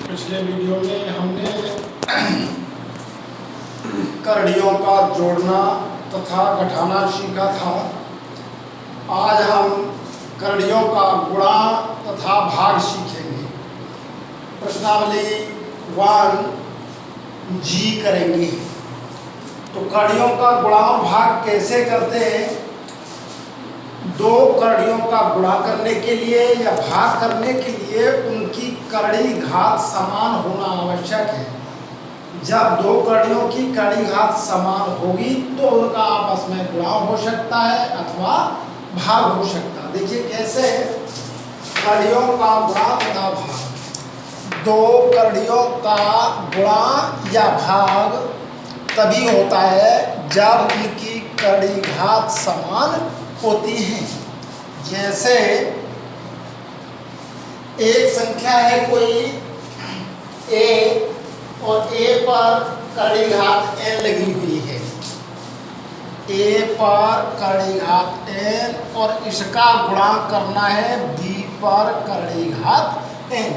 पिछले वीडियो में हमने कड़ियों का जोड़ना तथा घटाना सीखा था। आज हम कड़ियों का गुणा तथा भाग सीखेंगे। प्रश्नावली 1 जी करेंगे। तो कड़ियों का गुणा और भाग कैसे करते हैं? दो कड़ियों का गुणा करने के लिए या भाग करने के लिए उनकी कड़ी घात समान होना आवश्यक है। जब दो कड़ियों की कड़ी घात समान होगी तो उनका आपस में गुणा हो सकता है अथवा भाग हो सकता है। देखिए कैसे कड़ियों का गुणा तथा भाग। दो कड़ियों का गुणा या भाग तभी होता है जब उनकी कड़ी घात समान होती है। जैसे एक संख्या है कोई a और a पर कड़ी घात n लगी हुई है। a पर कड़ी घात n और इसका गुणा करना है b पर कड़ी घात n।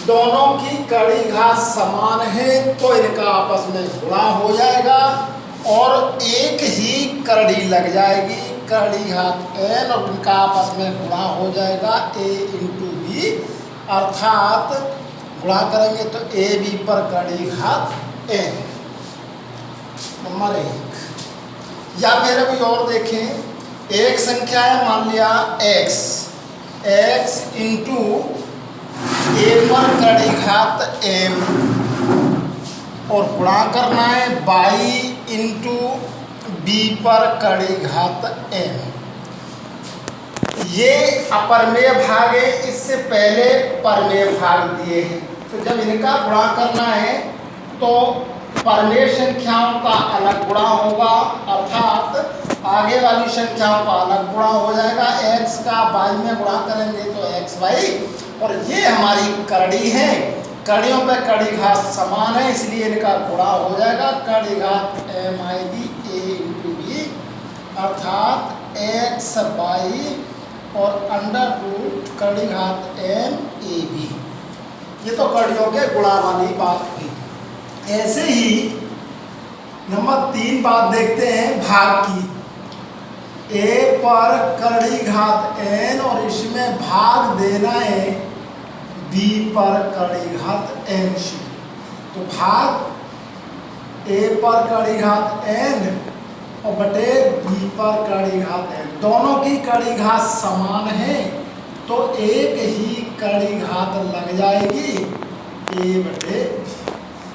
दोनों की कड़ी घात समान है तो इनका आपस में गुणा हो जाएगा और एक ही कड़ी लग जाएगी कड़ी घात n और उनका आपस में गुणा हो जाएगा a इंटू बी, अर्थात गुणा करेंगे तो ए बी पर कड़ी घात n। नंबर 1। या फिर अभी और देखें, एक संख्या है मान लिया x इंटू a पर कड़ी घात m और गुणा करना है y इंटू b पर कड़ी घात n। ये अपरमेय भाग है, इससे पहले परमेय भाग दिए हैं। तो जब इनका गुणा करना है तो परमेय संख्याओं का अलग गुणा होगा, अर्थात आगे वाली संख्याओं का अलग गुणा हो जाएगा। x का y में गुणा करेंगे तो xy, और ये हमारी कड़ी है। कड़ियों पे कड़ी घात समान है इसलिए इनका गुणा हो जाएगा कड़ी घात m आएगी a इंटू बी, अर्थात x y और अंडर रूट कड़ी घात m a b। ये तो कड़ियों के गुणा वाली बात हुई। ऐसे ही नंबर 3 बात देखते हैं भाग की। a पर कड़ी घात n और इसमें भाग देना है b पर कड़ी घात n से। तो भाग a पर कड़ी घात n और बटे b पर कड़ी घात n, दोनों की कड़ी घात समान है तो एक ही कड़ी घात लग जाएगी a बटे।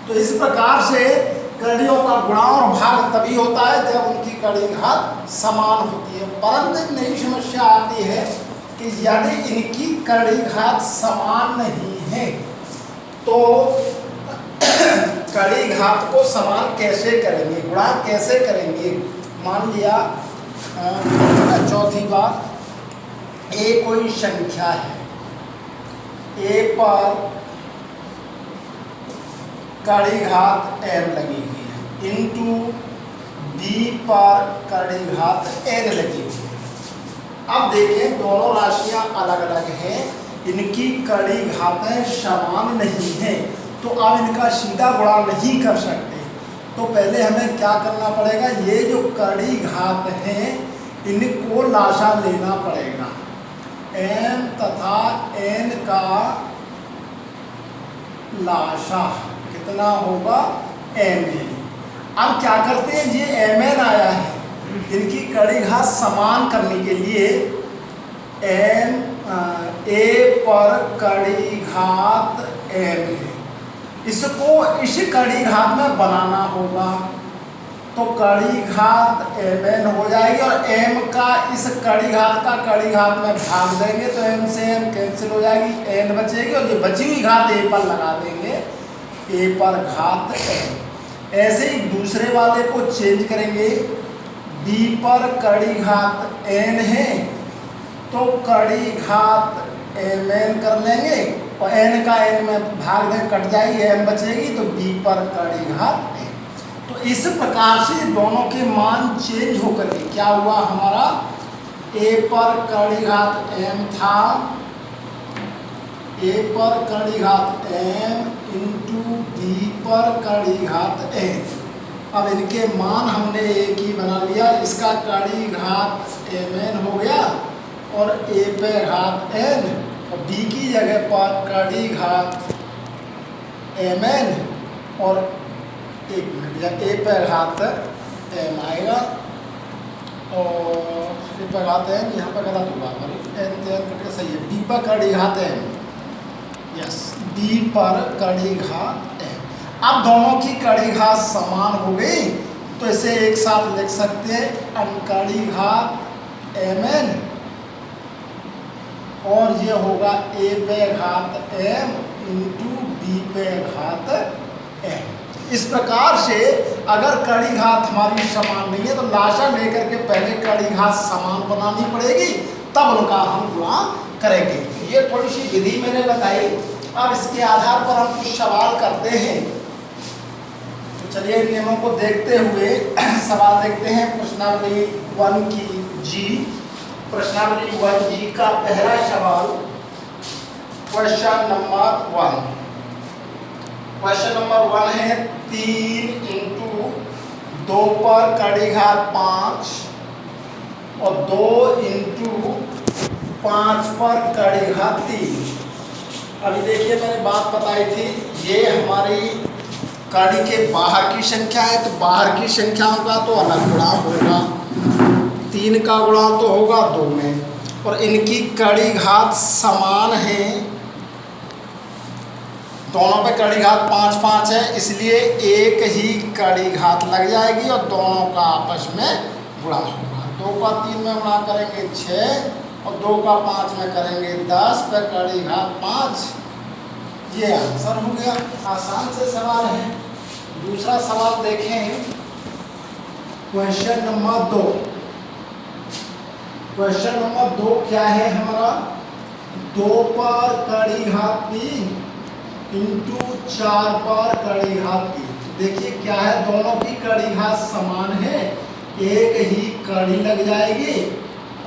तो इस प्रकार से कड़ियों का गुणा और भाग तभी होता है जब उनकी कड़ी घात समान होती है। परंतु एक नई समस्या आती है कि यदि इनकी कड़ी घात समान नहीं है तो कड़ी घात को समान कैसे करेंगे, गुणा कैसे करेंगे? मान लिया चौथी बात, a कोई संख्या है, a पर कड़ी घात m लगी हुई है इंटू b पर कड़ी घात n लगी हुई है। अब देखें दोनों राशियां अलग अलग हैं, इनकी कड़ी घातें समान नहीं हैं तो अब इनका सीधा गुणा नहीं कर सकते। तो पहले हमें क्या करना पड़ेगा, ये जो कड़ी घात हैं इनको लाशा लेना पड़ेगा। m तथा n का लाशा कितना होगा mn। अब क्या करते हैं, ये mn आया है, इनकी कड़ी घात समान करने के लिए a पर कड़ी घात m है, इसको इस कड़ी घात में बनाना होगा। तो कड़ी घात mn हो जाएगी और m का इस कड़ी घात का कड़ी घात में भाग देंगे तो m से m कैंसिल हो जाएगी, n बचेगी और ये बची हुई घात a पर लगा देंगे, a पर घात n। ऐसे ही दूसरे वाले को चेंज करेंगे, b पर कड़ी घात n है तो कड़ी घात mn कर लेंगे और n का n में भाग दें कट जाएगी, m बचेगी तो b पर कड़ी घात n। तो इस प्रकार से दोनों के मान चेंज होकर के क्या हुआ, हमारा a पर कड़ी घात m था, ए पर कड़ी घात m इंटू बी पर कड़ी घात n। अब इनके मान हमने एक ही बना लिया, इसका कड़ी घात mn हो गया और a पे घात n और b की जगह पर कड़ी घात mn और एक मिनट या a पे घात m आएगा और a पे घात n यहाँ पर गलत होगा, n कट के सही है, b पर कड़ी घात m, यस b पर कड़ी घात m। अब दोनों की कड़ी घात समान हो गई तो इसे एक साथ लिख सकते हैं अनकड़ी घात mn और ये होगा a पे घात m इंटू b पे घात m। इस प्रकार से अगर कड़ी घात हमारी समान नहीं है तो लाशा लेकर के पहले कड़ी घात समान बनानी पड़ेगी, तब उनका हम गुणा करेंगे। ये थोड़ी सी विधि मैंने बताई। अब इसके आधार पर हम कुछ सवाल करते हैं। तो चलिए नियमों को देखते हुए सवाल देखते हैं। प्रश्नावली 1 की जी, प्रश्नावली 1 जी का पहला सवाल क्वेश्चन नंबर 1। क्वेश्चन नंबर 1 है 3 इंटू 2 पर कड़ी घात 5 और 2 इंटू 5 पर कड़ी घात 3। अभी देखिए मैंने बात बताई थी, ये हमारी कड़ी के बाहर की संख्या है तो बाहर की संख्याओं का तो अलग गुणा होगा, 3 का गुणा तो होगा 2 में, और इनकी कड़ी घात समान है, दोनों पे कड़ी घात 5 5 है, इसलिए एक ही कड़ी घात लग जाएगी और दोनों का आपस में गुणा होगा। 2 का 3 में गुणा करेंगे 6 और 2 का 5 में करेंगे 10 पे कड़ी घात 5। ये आंसर हो गया। आसान से सवाल है। दूसरा सवाल देखें, क्वेश्चन नंबर 2। क्वेश्चन नंबर 2 क्या है हमारा, 2 पर कड़ी घात 3 इंटू 4 पर कड़ी घात 3। देखिए क्या है, दोनों की कड़ी घात समान है, एक ही कड़ी लग जाएगी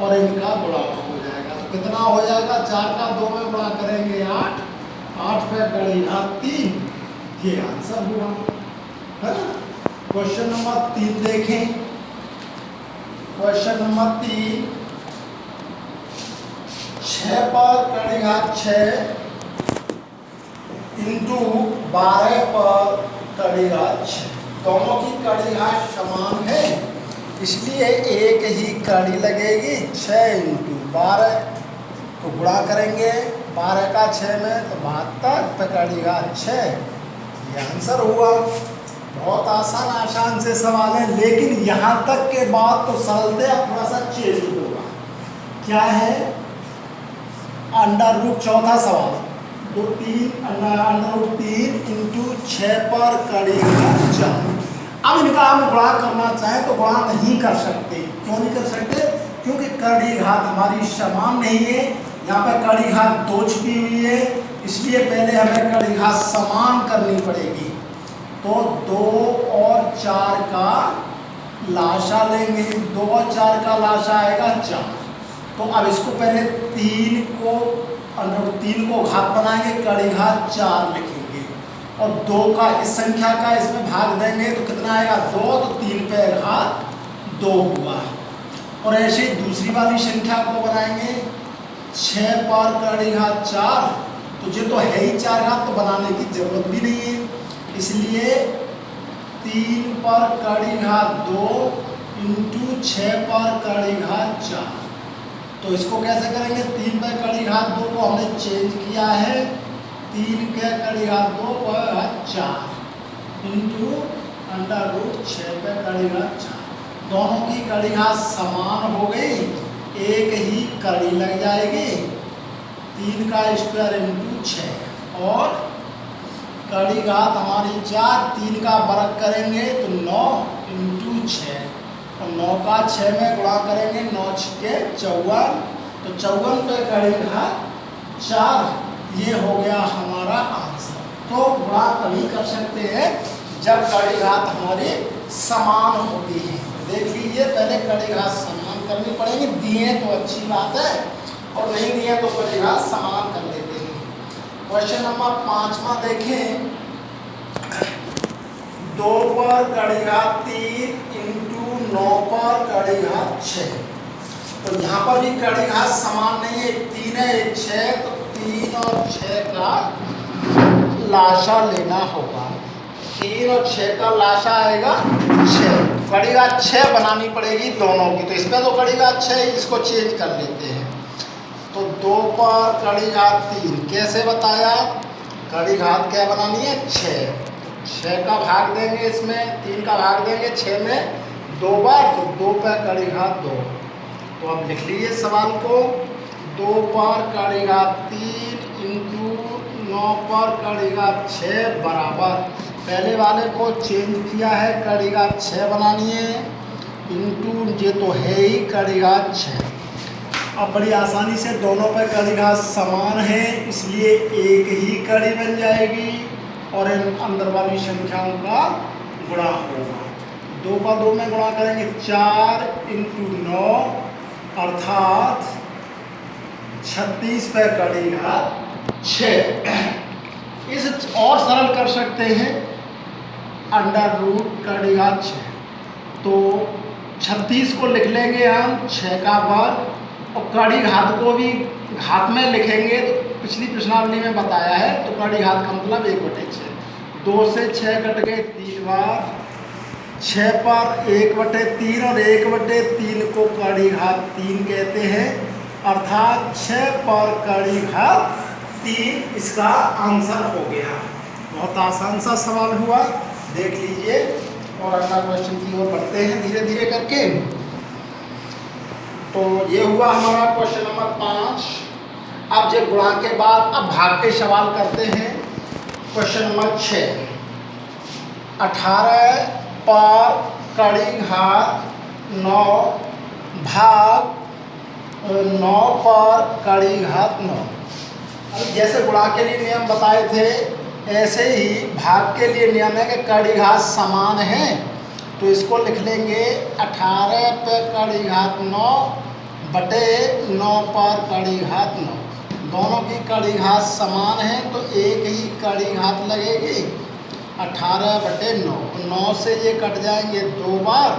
और इनका गुणा हो जाएगा। तो कितना हो जाएगा, 4 का 2 में गुणा करेंगे 8, 8 पे कड़ी घात 3, ये आंसर हुआ है ना। क्वेश्चन नंबर 3 देखें। क्वेश्चन नंबर 3, 6 पर कड़ी घात 6 इंटू 12 पर कड़ी घात 6। दोनों की कड़ी घात समान है, इसलिए एक ही कड़ी लगेगी। 6 इंटू 12 तो गुणा करेंगे 12 का 6 में तो 72 पे कड़ी घात 6, ये आंसर हुआ। बहुत आसान से सवाल है, लेकिन यहाँ तक के बाद तो सरलता थोड़ा सा चेंज होगा। क्या है, अंडर रूट चौथा सवाल, 3 इंटू 6 पर कड़ी घात 4। अब इनका हम गुणा करना चाहें तो गुणा नहीं कर सकते। क्यों नहीं कर सकते, क्योंकि कड़ी घात हमारी समान नहीं है, यहाँ पर कड़ी घात 2 छुपी हुई है, इसलिए पहले हमें कड़ी घात समान करनी पड़ेगी। तो 2 और 4 का लाशा लेंगे, 2 और 4 का लाशा आएगा 4। तो अब इसको पहले 3 को घात बनाएंगे, कड़ी घात 4 लिखेंगे और 2 का इस संख्या का इसमें भाग देंगे तो कितना आएगा 2, तो 3 पे घात 2 हुआ। और ऐसे ही दूसरी वाली संख्या को बनाएंगे, 6 पर कड़ी घात 4, तो ये तो है ही 4 घात, तो बनाने की जरूरत भी नहीं है, इसलिए 3 पर कड़ी घात 2 इंटू 6 पर कड़ी घात 4। तो इसको कैसे करेंगे, 3 पे कड़ी घात 2 को हमने चेंज किया है, 3 के कड़ी घात 2 पर 4 इंटू अंडर रूट 6 पे कड़ी घात 4। दोनों की कड़ी घात समान हो गई, एक ही कड़ी लग जाएगी, 3 का स्क्वायर इंटू 6 और कड़ी घात हमारी 4, 3 का वर्ग करेंगे तो 9 इंटू 6 और 9 का 6 में गुणा करेंगे, 9 के 54, तो 54 पे कड़ी घात 4, ये हो गया हमारा आंसर। तो गुणा तभी कर सकते हैं जब कड़ी घात हमारी समान होती है। देख लीजिए, पहले कड़ी घात समान करनी पड़ेगी, दिए तो अच्छी बात है और नहीं दिए तो कड़ी घात समान कर लेते हैं। क्वेश्चन नंबर 5वां देखें, 2 पर कड़ी घात 3 इंटू 9 पर कड़ी घात 6। तो यहाँ पर भी कड़ी घात समान नहीं है, एक 3 है एक 6, तो 3 और 6 का लाशा लेना होगा। 3 और 6 का लाशा आएगा 6। कड़ी घात 6 बनानी पड़ेगी दोनों की, तो इसमें तो कड़ी घात 6, इसको चेंज कर लेते हैं। तो 2 पर कड़ी घात 3 कैसे बताया, कड़ी घात क्या बनानी है 6। 6 का भाग देंगे, इसमें 3 का भाग देंगे 6 में 2 बार, तो 2 पर कड़ी घात 2। तो अब लिख लीजिए सवाल को, 2 पर कड़ी घात 3 इंटू 9 पर कड़ी घात 6 बराबर, पहले वाले को चेंज किया है, कड़ी घात 6 बनानी है, इंटू ये तो है ही कड़ी घात 6। अब बड़ी आसानी से दोनों पर कड़ी घात समान है, इसलिए एक ही कड़ी बन जाएगी और इन अंदर वाली संख्याओं का गुणा होगा। 2 का 2 में गुणा करेंगे 4 इंटू 9 अर्थात 36 पे कड़ी घात 6। इस और सरल कर सकते हैं, अंडर रूट कड़ी घात 6। तो 36 को लिख लेंगे हम 6 का वर्ग, और कड़ी घात को भी घात में लिखेंगे, तो पिछली प्रश्नावली में बताया है, तो कड़ी घात का मतलब 1/6। 2 से 6 कट गए 3 बार, 6 पर 1/3 और 1/3 को कड़ी घात 3 कहते हैं, अर्थात 6 पर कड़ी घात 3 इसका आंसर हो गया। बहुत आसान सा सवाल हुआ, देख लीजिए। और अगला क्वेश्चन की ओर बढ़ते हैं धीरे धीरे करके। तो ये हुआ हमारा क्वेश्चन नंबर 5। अब जो गुणा के बाद अब भाग के सवाल करते हैं। क्वेश्चन नंबर 6, 18 पर कड़ी घात 9 भाग 9 पर कड़ी घात 9। अब जैसे गुणा के लिए नियम बताए थे, ऐसे ही भाग के लिए नियम है कि कड़ी घात समान है, तो इसको लिख लेंगे 18 पर कड़ी घात 9 बटे 9 पर कड़ी घात 9। दोनों की कड़ी घात समान है, तो एक ही कड़ी घात लगेगी 18 बटे 9। 9 से ये कट जाएंगे 2 बार,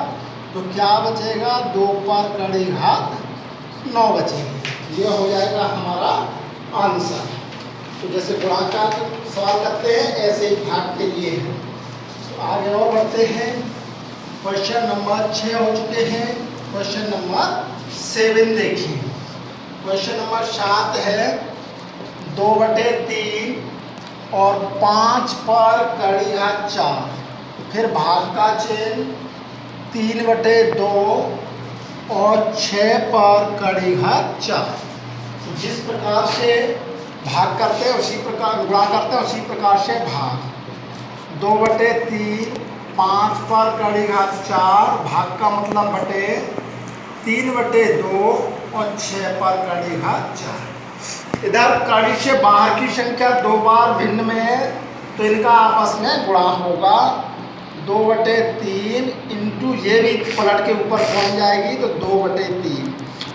तो क्या बचेगा 2 पर कड़ी घात 9 बचेगी। ये हो जाएगा हमारा आंसर। तो जैसे गुणा का सवाल करते हैं, ऐसे ही भाग के लिए है। तो आगे और बढ़ते हैं। क्वेश्चन नंबर 6 हो चुके हैं। क्वेश्चन नंबर 7 देखिए। क्वेश्चन नंबर 7 है 2/3 और 5 पर कड़ी घात 4। फिर भाग का चिन्ह 3/2 और 6 पर कड़ी घात 4। तो जिस प्रकार से भाग करते हैं उसी प्रकार गुणा करते हैं, उसी प्रकार से भाग। 2/3 5 पर कड़ी घात 4, भाग का मतलब बटे 3/2 और 6 पर कड़ी घात 4। इधर कड़ी से बाहर की संख्या 2 बार भिन्न में है, तो इनका आपस में गुणा होगा। 2/3 इंटू ये भी पलट के ऊपर पहुंच जाएगी, तो 2/3,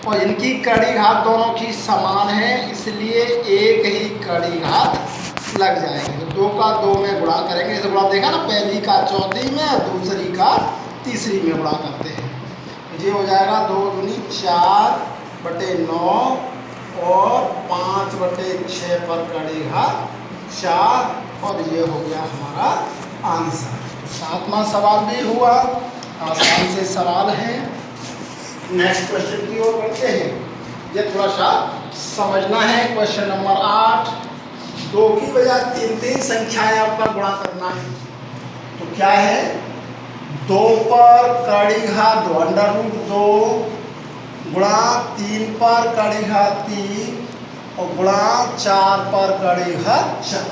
और इनकी कड़ी घात दोनों की समान है, इसलिए एक ही कड़ी घात लग जाएगी। तो 2 का 2 में गुणा करेंगे। जैसे गुणा देखा ना, पहली का चौथी में और दूसरी का तीसरी में गुणा करते हैं। ये हो जाएगा 2 दूनी 4/9 और 5/6 पर कड़ी घात 4, और ये हो गया हमारा आंसर। 7वां सवाल भी हुआ, आसान से सवाल है। नेक्स्ट क्वेश्चन की ओर बढ़ते हैं। ये थोड़ा सा समझना है। क्वेश्चन नंबर 8, 2 की बजाय 3 संख्याएं आपका गुणा करना है। तो क्या है, 2 पर कड़ी घात 2 अंडर रूट 2 गुणा 3 पर कड़ी घात 3 और गुणा 4 पर कड़ी घात 4।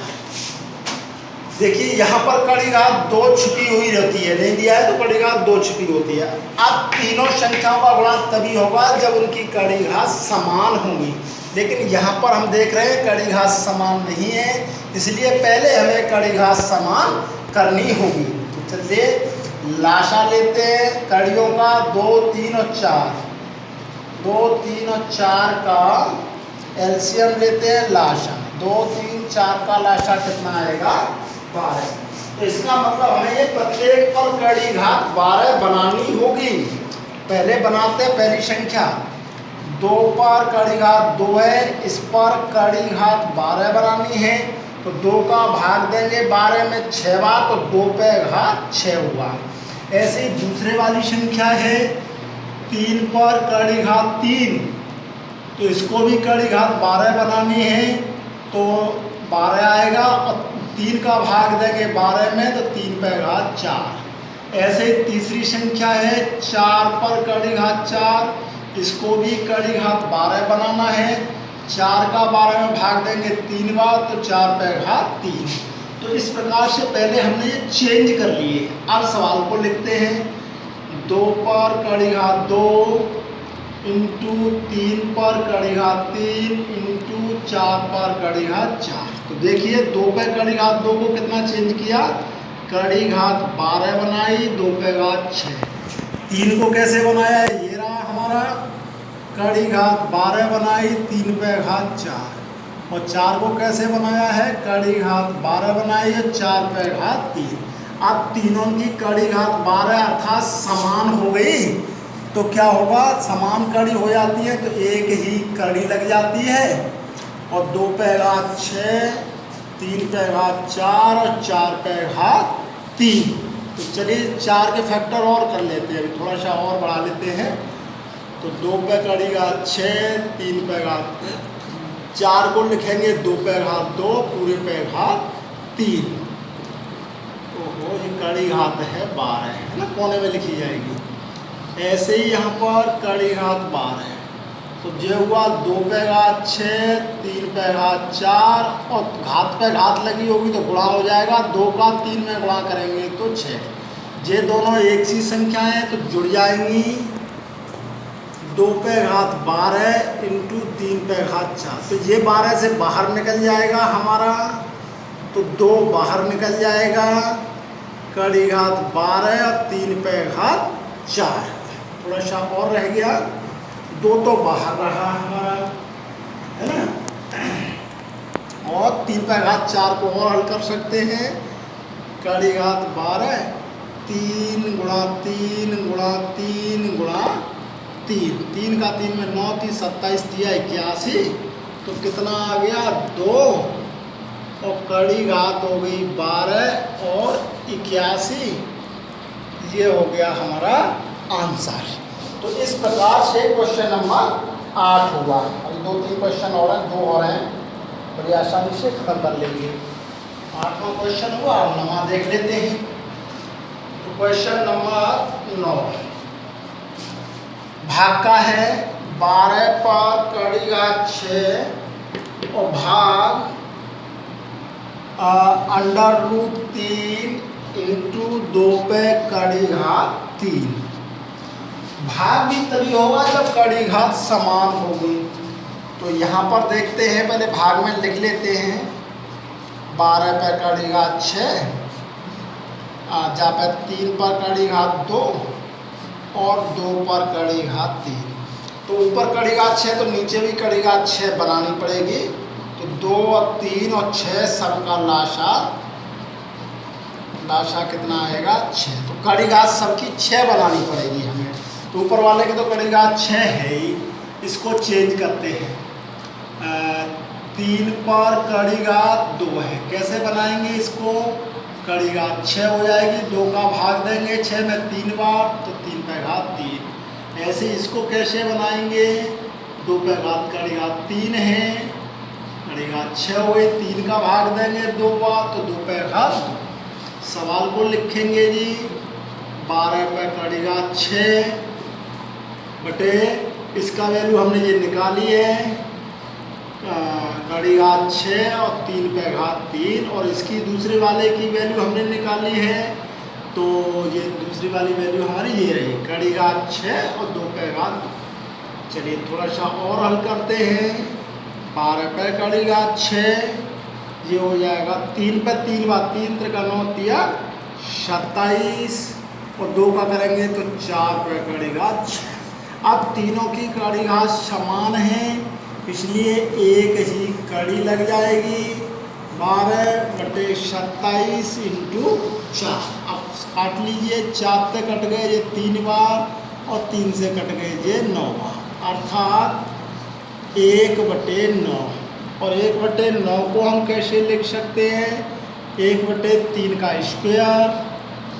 देखिए यहाँ पर कड़ी घात 2 छुपी हुई रहती है, नहीं दिया है तो कड़ी घात 2 छुपी होती है। अब तीनों संख्याओं का गुणा तभी होगा जब उनकी कड़ी घात समान होंगी, लेकिन यहाँ पर हम देख रहे हैं कड़ी घात समान नहीं है, इसलिए पहले हमें कड़ी घात समान करनी होगी। तो चलिए लाशा लेते हैं कड़ियों का, 2, 3 और 4। 2, 3 और 4 का एलसीएम लेते हैं लाशा। 2 3 4 का लाशा कितना आएगा 12। तो इसका मतलब हमें ये प्रत्येक पर कड़ी घात 12 बनानी होगी। पहले बनाते हैं पहली संख्या 2 पर कड़ी घात 2 है, इस पर कड़ी घात 12 बनानी है तो 2 का भाग देंगे 12 में 6 बार तो 2 पे घात 6 हुआ। ऐसे ही दूसरे वाली संख्या है 3 पर कड़ी घात 3, तो इसको भी कड़ी घात 12 बनानी है तो 12 आएगा और 3 का भाग देंगे 12 में तो 3 पे घात 4। ऐसे ही तीसरी संख्या है 4 पर कड़ी घात 4, इसको भी कड़ी घात 12 बनाना है। 4 का 12 में भाग देंगे 3 बार तो 4 पे घात 3। तो इस प्रकार से पहले हमने ये चेंज कर लिए। अब सवाल को लिखते हैं 2 पर कड़ी घात 2 इंटू 3 पर कड़ी घात 3 इंटू 4 पर कड़ी घात 4। तो देखिए 2 पे कड़ी घात 2 को कितना चेंज किया, कड़ी घात 12 बनाई 2 पे घात 6। 3 को कैसे बनाया, ये रहा हमारा कड़ी घात 12 बनाई 3 पे घात 4। और 4 को कैसे बनाया है, कड़ी घात 12 बनाई है 4 पे घात 3। अब तीनों की कड़ी घात 12 अर्थात समान हो गई तो क्या होगा, समान कड़ी हो जाती है तो एक ही कड़ी लग जाती है और 2 पे घात 6, 3 पे घात 4 और 4 पे घात 3। तो चलिए 4 के फैक्टर और कर लेते हैं, थोड़ा सा और बढ़ा लेते हैं। तो 2 पे कड़ी घात 6, 3 पे घात 4 को लिखेंगे 2 पे घात 2 पूरे पे घात 3। तो ये कड़ी घात है 12 है ना, कोने में लिखी जाएगी। ऐसे ही यहाँ पर कड़ी घात 12 तो जो हुआ 2 पे घात 6, 3 पे घात 4 और घात पे घात लगी होगी तो गुणा हो जाएगा। 2 का 3 में गुणा करेंगे तो 6। ये दोनों एक सी संख्या हैं तो जुड़ जाएंगी। 2 पे घात 12 इंटू 3 पे घात 4 तो ये 12 से बाहर निकल जाएगा हमारा, तो 2 बाहर निकल जाएगा। कड़ी घात 12 और 3 पे घात 4, थोड़ा सा और रह गया, 2 तो बाहर रहा हमारा है ना। और 3 पे घात 4 को और हल कर सकते हैं। कड़ी घात 12 3 गुणा 3 गुणा 3 गुणा 3, 3 का 3 में 9 3 27 दिया 81 तो कितना आ गया 2 और कड़ी घात हो गई 12 और 81, ये हो गया हमारा आंसर। तो इस प्रकार से क्वेश्चन नंबर 8 हुआ। अभी 2-3 क्वेश्चन और हैं, 2 और हैं, बड़ी आसानी से खत्म कर लेंगे। 8वां क्वेश्चन हुआ, 9वां देख लेते हैं। तो क्वेश्चन नंबर 9 भाग का है 12 पर कड़ी घात 6 और भाग √3 इंटू 2 पे कड़ी घात 3। भाग भी तभी होगा जब कड़ी घात समान होगी। तो यहाँ पर देखते हैं, पहले भाग में लिख लेते हैं 12 पे कड़ी घात 6, जहाँ पे 3 पर कड़ी घात 2 और 2 पर कड़ी घात 3। तो ऊपर कड़ी घात 6 तो नीचे भी कड़ी घात 6 बनानी पड़ेगी। तो 2 और 3 और 6 सबका लाशा कितना आएगा 6। तो कड़ी घात सबकी 6 बनानी पड़ेगी हमें। तो ऊपर वाले की तो कड़ी घात 6 है ही, इसको चेंज करते हैं। 3 पर कड़ी घात 2 है, कैसे बनाएंगे इसको, कड़ी घात 6 हो जाएगी, 2 का भाग देंगे 6 में 3 बार तो 3 पे घात 3। ऐसे इसको कैसे बनाएंगे, 2 पे घात कड़ी घात 3 है, कड़ी घात 6 हो गई, 3 का भाग देंगे 2 बार तो 2 पे घात 2। सवाल को लिखेंगे जी 12 पे कड़ी घात 6 बटे इसका वैल्यू हमने ये निकाली है कड़ी घात 6 और 3 पे घात 3 और इसकी दूसरे वाले की वैल्यू हमने निकाली है। तो ये दूसरी वाली वैल्यू हमारी ये रही कड़ी घात 6 और 2 पे घात 2। चलिए थोड़ा सा और हल करते हैं। 12 पे कड़ी घात 6 ये हो जाएगा 3 पे 3 बार 3 3 का 9 दिया 27 और 2 का करेंगे तो 4 पे कड़ी घात 6। अब तीनों की कड़ी घात समान है इसलिए एक ही कड़ी लग जाएगी 12/27 इंटू 4। अब काट लीजिए, 4 से कट गए ये 3 बार और 3 से कट गए ये 9 बार, अर्थात 1/9। और 1/9 को हम कैसे लिख सकते हैं? 1/3 का स्क्वायर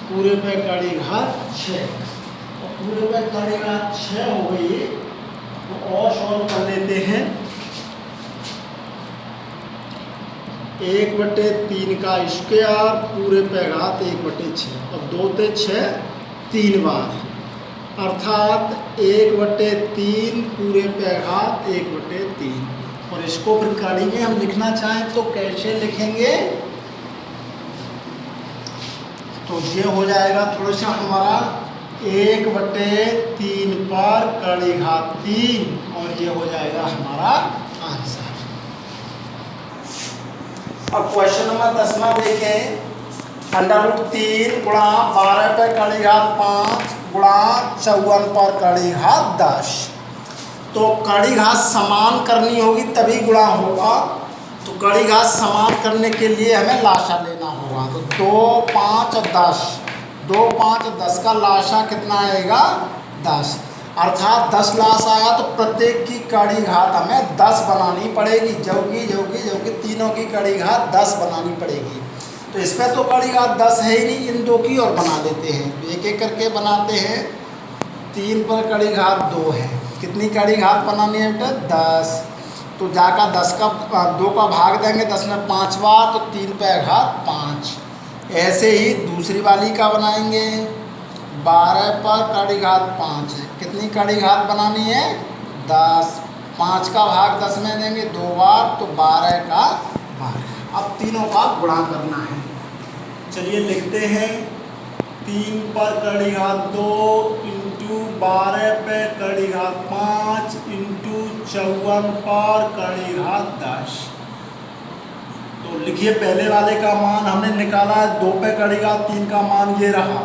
पूरे पे कड़ी घात 6, और पूरे पे कड़ी घात 6 हो गई। तो और सॉल्व कर लेते हैं। 1/3 का स्क्वायर पूरे पे घात 1/6 और 2 से 6 3 बार, अर्थात 1/3 पूरे पे घात 1/3। और इसको फिर कड़ी में हम लिखना चाहें तो कैसे लिखेंगे? तो ये हो जाएगा थोड़ा सा हमारा 1/3 पर कड़ी घात 3, और ये हो जाएगा हमारा आंसर। अब क्वेश्चन नंबर 10 देखें। √3 गुणा 12 पर कड़ी घात 5 गुणा 54 पर कड़ी घात 10। तो कड़ी घात समान करनी होगी तभी गुणा होगा। तो कड़ी घात समान करने के लिए हमें लाशा लेना होगा। तो 2, 5 और 10, 2, 5 और 10 का लाशा कितना आएगा? 10, अर्थात 10 लाश आया तो प्रत्येक की कड़ी घात हमें 10 बनानी पड़ेगी, जो कि तीनों की कड़ी घात 10 बनानी पड़ेगी। तो इसमें तो कड़ी घात 10 है ही नहीं, इन 2 की और बना देते हैं। तो एक एक करके बनाते हैं। 3 पर कड़ी घात 2 है, कितनी कड़ी घात बनानी है बेटा? 10। तो जाकर 2 का भाग देंगे 10 में 5 बार, तो 3 पे घात 5। ऐसे ही दूसरी वाली का बनाएंगे। 12 पर कड़ी घात 5 है, कितनी कड़ी घात बनानी है? 10। 5 का भाग 10 में देंगे 2 बार, तो 12 का भाग। अब तीनों का गुणा करना है। चलिए लिखते हैं। 3 पर कड़ी घात 2 इंटू 12 पे कड़ी घात 5 इंटू 54 पर कड़ी घात 10। तो लिखिए, पहले वाले का मान हमने निकाला है 2 पे कड़ी घात 3 का मान ये रहा,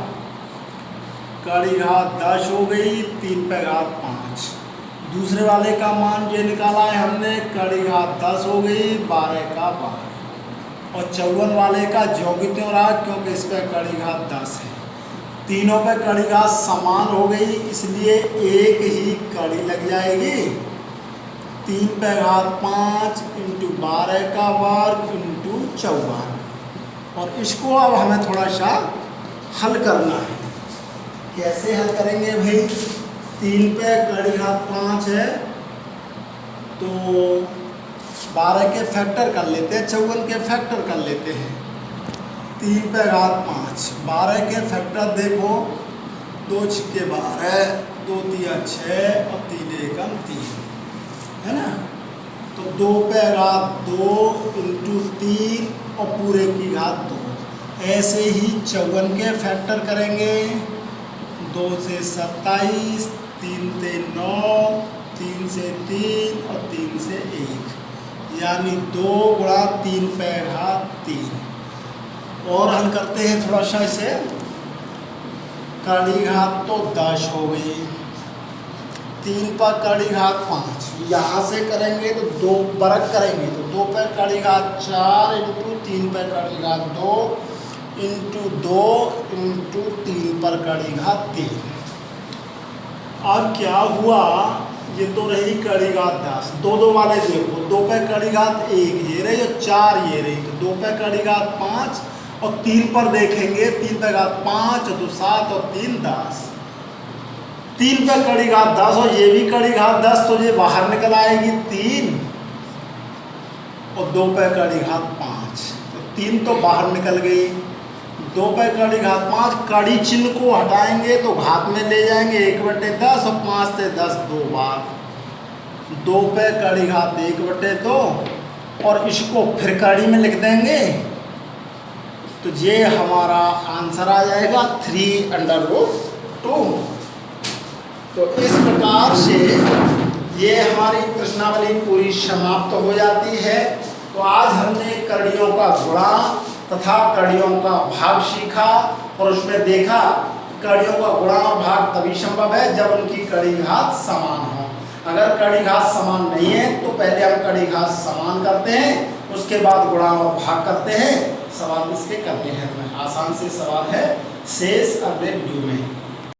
कड़ी घात 10 हो गई 3 पे घात 5। दूसरे वाले का मान ये निकाला है हमने, कड़ी घात 10 हो गई 12 का भाग। और 54 वाले का ज्यों की त्यों रहा, क्योंकि इस पर कड़ी घात 10 है। तीनों पे कड़ी घात समान हो गई, इसलिए एक ही कड़ी लग जाएगी। 3 पे घात 5 इंटू 12 का वर्ग इंटू 54। और इसको अब हमें थोड़ा सा हल करना है। कैसे हल करेंगे भाई? 3 पे कड़ी घात 5 है, तो 12 के फैक्टर कर लेते हैं, 54 के फैक्टर कर लेते हैं। 3 पे घात 5, 12 के फैक्टर देखो, 2 छिक्के 12, 2 तिया 6 और 3 एकम 3, है ना। तो 2 पे घात 2 इंटू 3 और पूरे की घात 2। ऐसे ही 54 के फैक्टर करेंगे। 2 से 27, 3 से 9, 3 से 3 और 3 से 1, यानी 2 गुणा 3 पे घात 3। और हल करते हैं थोड़ा सा इसे। कड़ी घात तो 10 हो गई, 3 पर कड़ी घात 5, यहाँ से करेंगे तो 2 बरक करेंगे, तो 2 पे कड़ी घात 4 इंटू 3 पे कड़ी घात 2 इंटू 2 इंटू 3 पर कड़ी घात 3। अब क्या हुआ, ये तो रही कड़ी घात 10, 2 वाले देखो, 2 पे कड़ी घात 1 ये रही और 4 ये रही, तो 2 पे कड़ी घात 5 और 3 पर देखेंगे 3 पे घात 5 और 2 7 और 3 10। 3 पे कड़ी घात 10 और ये भी कड़ी घात 10, तो ये बाहर निकल आएगी 3 और 2 पे कड़ी घात 5, तो 3 तो बाहर निकल गई। 2 पे कड़ी घात 5, कड़ी चिन्ह को हटाएंगे तो घात में ले जाएंगे 1/10 और 5 से 10 2 बार। 2 पे कड़ी घात 1/2 और इसको फिर कड़ी में लिख देंगे, तो ये हमारा आंसर आ जाएगा 3/2। तो इस प्रकार से ये हमारी प्रश्नावली पूरी समाप्त हो जाती है। तो आज हमने कड़ियों का गुणा तथा कड़ियों का भाग सीखा, और उसमें देखा कड़ियों का गुणा और भाग तभी संभव है जब उनकी कड़ी घात समान हो। अगर कड़ी घात समान नहीं है तो पहले हम कड़ी घात समान करते हैं, उसके बाद गुणा और भाग करते हैं। सवाल इसके करने हैं हमें, आसान से सवाल है, शेष अगले वीडियो में।